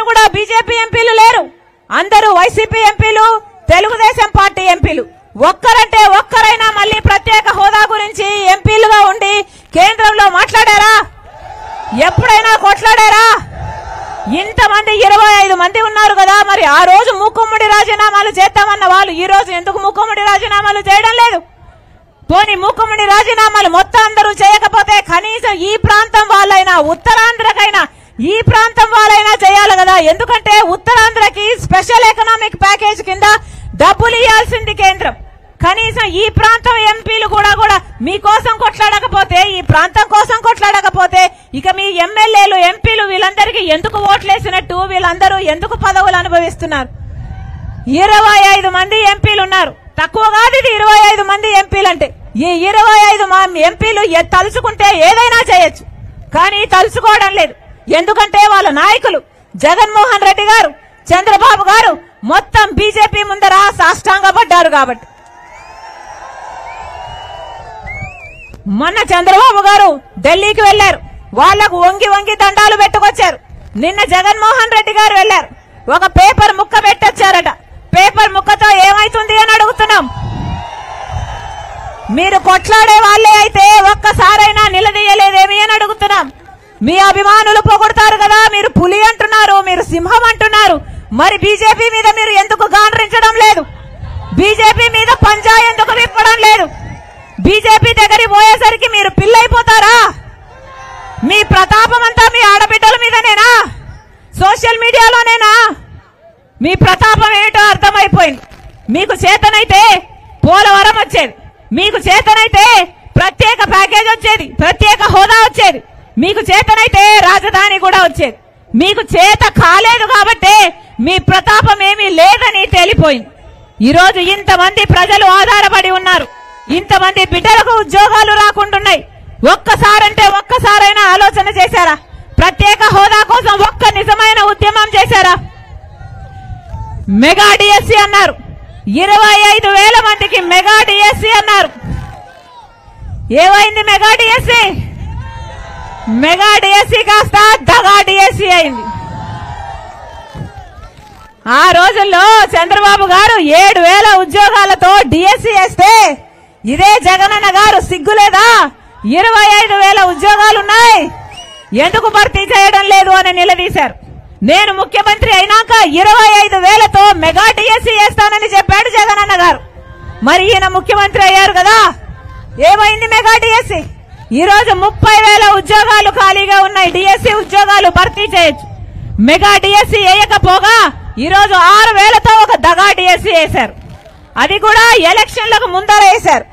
కూడా బీజేపీ ఎంపీలు లేరు, అందరూ వైసీపీ ఎంపీలు, తెలుగుదేశం పార్టీ ఎంపీలు. ఒక్కరంటే ఒక్కరైనా మళ్ళీ ప్రత్యేక హోదా గురించి ఎంపీలుగా ఉండి కేంద్రంలో మాట్లాడారా? ఎప్పుడైనా కొట్లాడారా? ఇంతమంది 25 మంది ఉన్నారు కదా, మరి ఆ రోజు మూకుమ్మడి రాజీనామాలు చేద్దామన్న వాళ్ళు ఈ రోజు ఎందుకు మూకుమ్మడి రాజీనామాలు చేయడం లేదు? పోనీ మూకుమ్మడి రాజీనామాలు మొత్తం అందరూ చేయకపోతే కనీసం ఈ ప్రాంతం వాళ్ళైనా, ఉత్తరాంధ్రకైనా ఈ ప్రాంతం వాళ్ళైనా చేయాలి కదా. ఎందుకంటే ఉత్తరాంధ్రకి స్పెషల్ ఎకనామిక్ ప్యాకేజ్ కింద డబ్బులు ఇవ్వాల్సింది కేంద్రం. కనీసం ఈ ప్రాంతం ఎంపీలు కూడా మీకోసం కొట్లాడకపోతే, ఈ ప్రాంతం కోసం కొట్లాడకపోతే ఇక మీ ఎమ్మెల్యేలు, ఎంపీలు వీళ్ళందరికీ ఎందుకు ఓట్లేసినట్టు? వీళ్ళందరూ ఎందుకు పదవులు అనుభవిస్తున్నారు? 25 మంది ఎంపీలు ఉన్నారు, తక్కువ కాదు ఇది 25 మంది ఎంపీలు అంటే. ఈ 25 ఎంపీలు తలుచుకుంటే ఏదైనా చేయొచ్చు, కానీ తలుచుకోవడం లేదు. ఎందుకంటే వాళ్ళ నాయకులు జగన్మోహన్ రెడ్డి గారు, చంద్రబాబు గారు మొత్తం బీజేపీ ముందర సాష్టాంగపడ్డారు. కాబట్టి మొన్న చంద్రబాబు గారు ఢిల్లీకి వెళ్లారు, వాళ్లకు వంగి వంగి దండాలు పెట్టుకొచ్చారు. నిన్న జగన్మోహన్ రెడ్డి గారు వెళ్లారు, ఒక పేపర్ ముక్క పెట్టొచ్చారట. పేపర్ ముక్కతో ఏమైతుంది అని అడుగుతున్నాం. మీరు కొట్లాడే వాళ్లే అయితే ఒక్కసారైనా నిలదీయలేదేమి అని అడుగుతున్నాం. మీ అభిమానులు పొగుడతారు కదా, మీరు పులి అంటున్నారు, మీరు సింహం అంటున్నారు, మరి బీజేపీ మీద మీరు ఎందుకు గాండ్రించడం లేదు? బీజేపీ మీద పంజా ఎందుకు విప్పడం లేదు? బీజేపీ దగ్గరికి పోయేసరికి మీరు పిల్లైపోతారా? మీ ప్రతాపం అంతా మీ ఆడబిడ్డల మీదనేనా? సోషల్ మీడియాలోనేనా? మీ ప్రతాపం ఏమిటో అర్థమైపోయింది. మీకు చేతనైతే పోలవరం వచ్చేది, మీకు చేతనైతే ప్రత్యేక ప్యాకేజ్ వచ్చేది, ప్రత్యేక హోదా వచ్చేది, మీకు చేతనైతే రాజధాని కూడా వచ్చేది. మీకు చేత కాలేదు కాబట్టి మీ ప్రతాపం ఏమీ లేదని తేలిపోయింది. ఈరోజు ఇంతమంది ప్రజలు ఆధారపడి ఉన్నారు, ఇంతమంది బిడ్డలకు ఉద్యోగాలు రాకుంటున్నాయి. ఒక్కసారంటే ఒక్కసారైనా ఆలోచన చేశారా? ప్రత్యేక హోదా కోసం ఒక్క నిజమైన ఉద్యమం చేశారా? మెగా డిఎస్సీ అన్నారు, 25,000 మందికి మెగా డిఎస్సీ అన్నారు. ఏమైంది మెగా డిఎస్సీ? మెగా డిఎస్సీ కాస్త దగా డిఎస్సీ అయింది. ఆ రోజుల్లో చంద్రబాబు గారు 7,000 ఉద్యోగాలతో డిఎస్సీ వేస్తే ఇదే జగనన్న గారు సిగ్గులేదా? 25,000 ఉద్యోగాలున్నాయి, ఎందుకు భర్తీ చేయడం లేదు అని నిలదీశారు. నేను ముఖ్యమంత్రి అయినాక 25,000తో మెగా డిఎస్సీ వేస్తానని చెప్పాడు జగనన్న గారు. మరి ఈయన ముఖ్యమంత్రి అయ్యారు కదా, ఏమైంది మెగా డిఎస్సీ? ఈ రోజు 30,000 ఉద్యోగాలు ఖాళీగా ఉన్నాయి, డిఎస్సీ ఉద్యోగాలు భర్తీ చేయొచ్చు. మెగా డిఎస్సీ వేయకపోగా ఈ రోజు 6,000తో ఒక దగా డిఎస్సీ వేశారు, అది కూడా ఎలక్షన్లకు ముందర వేశారు.